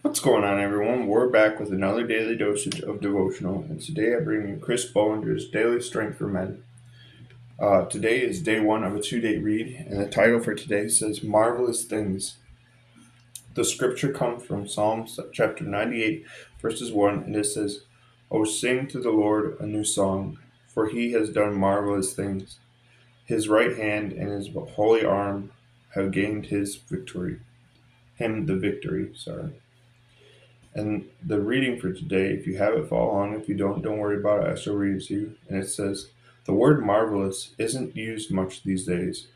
What's going on, everyone? We're back with another daily dosage of devotional, and today I bring you Chris Bollinger's Daily Strength for Men. Today is day one of a 2-day read, and the title for today says Marvelous Things. The scripture comes from Psalms chapter 98, verses 1, and it says, "O sing to the Lord a new song, for he has done marvelous things. His right hand and his holy arm have gained him the victory. And the reading for today, if you have it, follow along. If you don't worry about it. I still read it to you. And it says, the word marvelous isn't used much these days.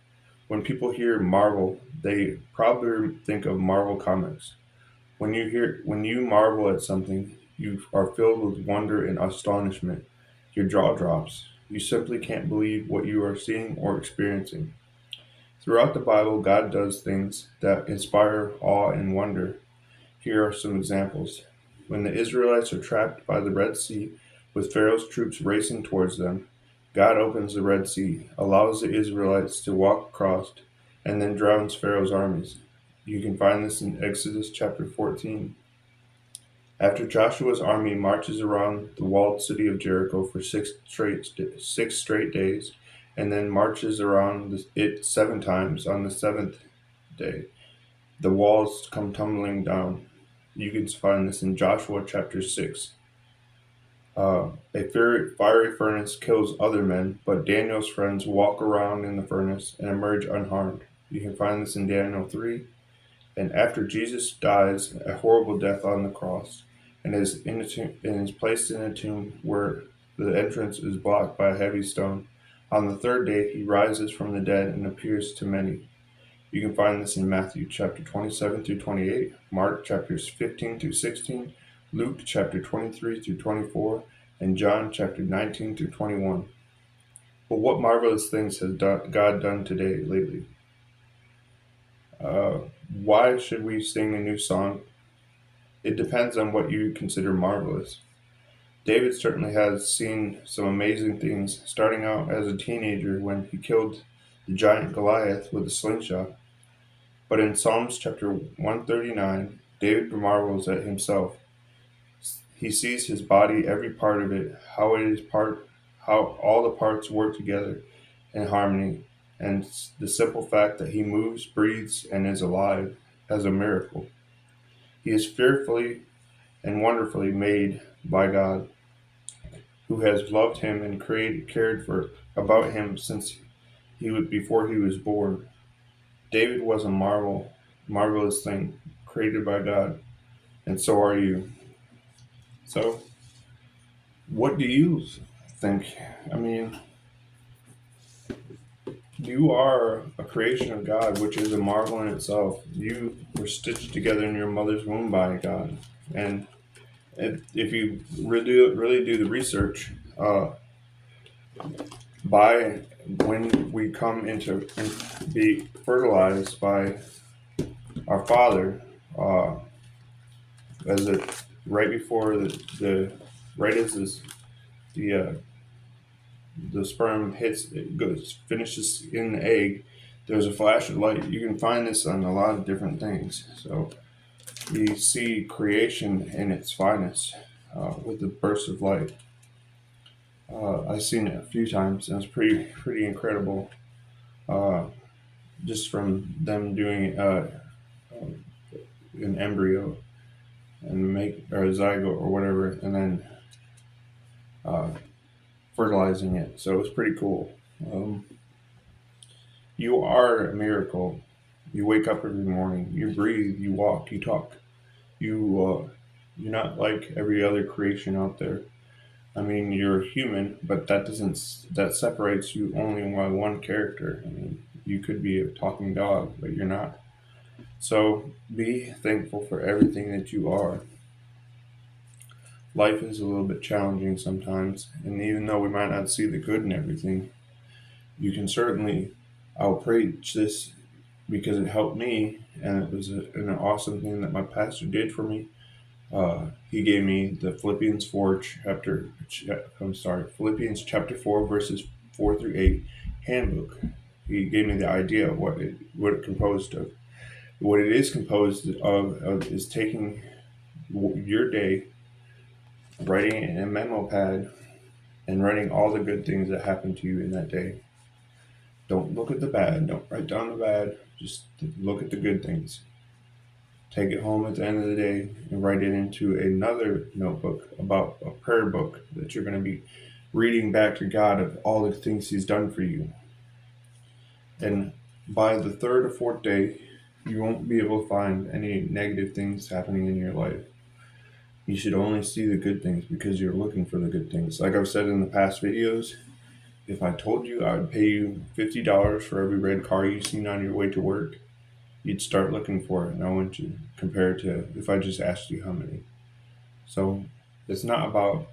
When people hear Marvel, they probably think of Marvel Comics. When you marvel at something, you are filled with wonder and astonishment. Your jaw drops. You simply can't believe what you are seeing or experiencing. Throughout the Bible, God does things that inspire awe and wonder. Here are some examples. When the Israelites are trapped by the Red Sea with Pharaoh's troops racing towards them, God opens the Red Sea, allows the Israelites to walk across, and then drowns Pharaoh's armies. You can find this in Exodus chapter 14. After Joshua's army marches around the walled city of Jericho for six straight days, and then marches around it 7 times on the seventh day, the walls come tumbling down. You can find this in Joshua chapter 6. A fiery furnace kills other men, but Daniel's friends walk around in the furnace and emerge unharmed. You can find this in Daniel 3. And after Jesus dies a horrible death on the cross and is placed in a tomb where the entrance is blocked by a heavy stone, on the third day he rises from the dead and appears to many. You can find this in Matthew chapter 27 through 28, Mark chapters 15 through 16, Luke chapter 23 through 24, and John chapter 19 through 21. But what marvelous things has God done today, lately? Uh, why should we sing a new song? It depends on what you consider marvelous. David certainly has seen some amazing things, starting out as a teenager when he killed the giant Goliath with a slingshot. But in Psalms chapter 139, David marvels at himself. He sees his body, every part of it, how all the parts work together in harmony, and the simple fact that he moves, breathes, and is alive as a miracle. He is fearfully and wonderfully made by God, who has loved him and cared for about him since before he was born. David was a marvelous thing created by God, and so are you. So, what do you think? I mean, you are a creation of God, which is a marvel in itself. You were stitched together in your mother's womb by God, and if you really do the research, by when we come into and be fertilized by our Father, as it right before the right as this the the sperm finishes in the egg, there's a flash of light. You can find this on a lot of different things. So we see creation in its finest with the burst of light. I've seen it a few times, and it's pretty incredible. Uh, just from them doing an embryo and make or a zygote or whatever, and then uh, fertilizing it. So it was pretty cool. You are a miracle. You wake up every morning. You breathe. You walk. You talk. You're not like every other creation out there. I mean, you're human, but that separates you only by one character. I mean, you could be a talking dog, but you're not. So be thankful for everything that you are. Life is a little bit challenging sometimes, and even though we might not see the good in everything, you can certainly. I'll preach this because it helped me, and it was an awesome thing that my pastor did for me. He gave me the Philippians chapter 4 verses 4 through 8 handbook. He gave me the idea of what it composed of. What it is composed of is taking your day, writing it in a memo pad, and writing all the good things that happened to you in that day. Don't look at the bad. Don't write down the bad. Just look at the good things. Take it home at the end of the day and write it into another notebook about a prayer book that you're going to be reading back to God of all the things He's done for you. And by the third or fourth day, you won't be able to find any negative things happening in your life. You should only see the good things because you're looking for the good things. Like I've said in the past videos, if I told you I would pay you $50 for every red car you've seen on your way to work, you'd start looking for it. And I want you compared to if I just asked you how many. So it's not about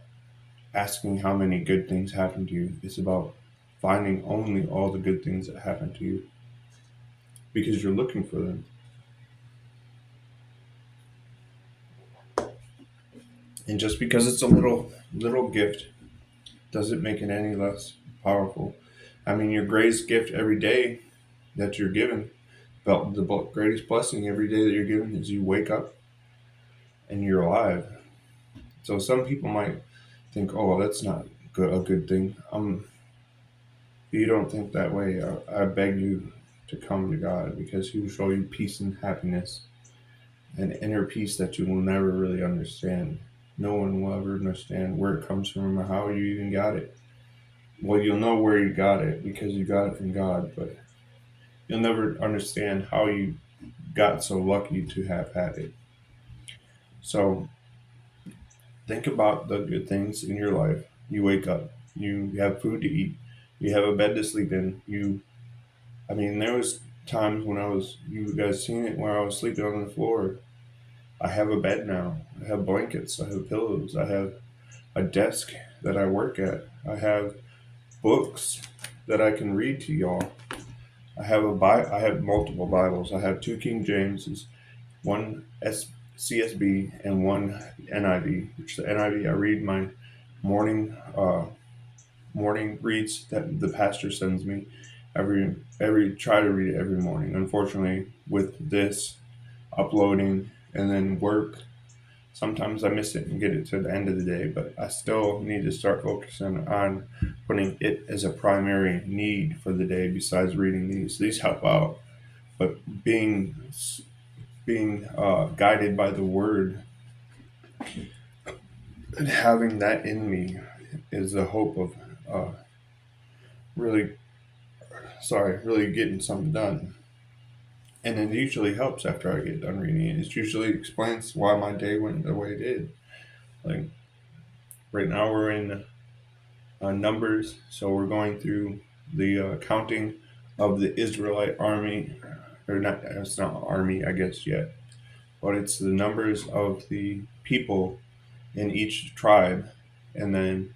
asking how many good things happen to you. It's about finding only all the good things that happen to you because you're looking for them. And just because it's a little gift doesn't make it any less powerful. I mean, your greatest gift every day that you're given, but the greatest blessing every day that you're given is you wake up and you're alive. So some people might think, "Oh, well, that's not a good thing." If you don't think that way, I beg you to come to God because He will show you peace and happiness, an inner peace that you will never really understand. No one will ever understand where it comes from or how you even got it. Well, you'll know where you got it because you got it from God, but you'll never understand how you got so lucky to have had it. So think about the good things in your life. You wake up, you have food to eat, you have a bed to sleep in. I mean, there was times when you guys seen it, where I was sleeping on the floor. I have a bed now. I have blankets. I have pillows. I have a desk that I work at. I have books that I can read to y'all. I have multiple Bibles. I have two King Jameses, one CSB, and one NIV. Which the NIV I read my morning morning reads that the pastor sends me. Every try to read it every morning. Unfortunately, with this uploading and then work, sometimes I miss it and get it to the end of the day. But I still need to start focusing on putting it as a primary need for the day. Besides reading these help out. But being guided by the Word and having that in me is the hope of uh, really really getting something done. And it usually helps after I get done reading it. It usually explains why my day went the way it did. Like right now, we're in Numbers, so we're going through the counting of the Israelite army, or not? It's not army, I guess yet, but it's the numbers of the people in each tribe, and then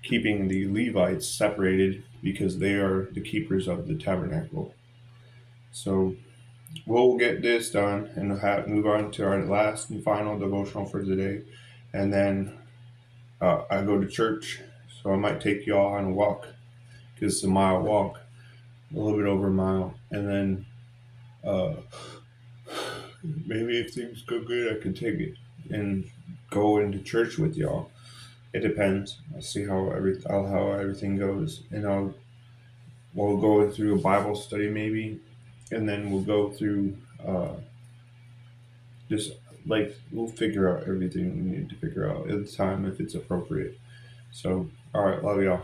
keeping the Levites separated because they are the keepers of the tabernacle. So we'll get this done and move on to our last and final devotional for today. And then I go to church, so I might take y'all on a walk because it's a mile walk, a little bit over a mile. And then uh, maybe if things go good, I can take it and go into church with y'all. It depends. I'll see how everything goes, and we'll go through a Bible study maybe, and then we'll go through just like we'll figure out everything we need to figure out at the time if it's appropriate. So, all right, love y'all.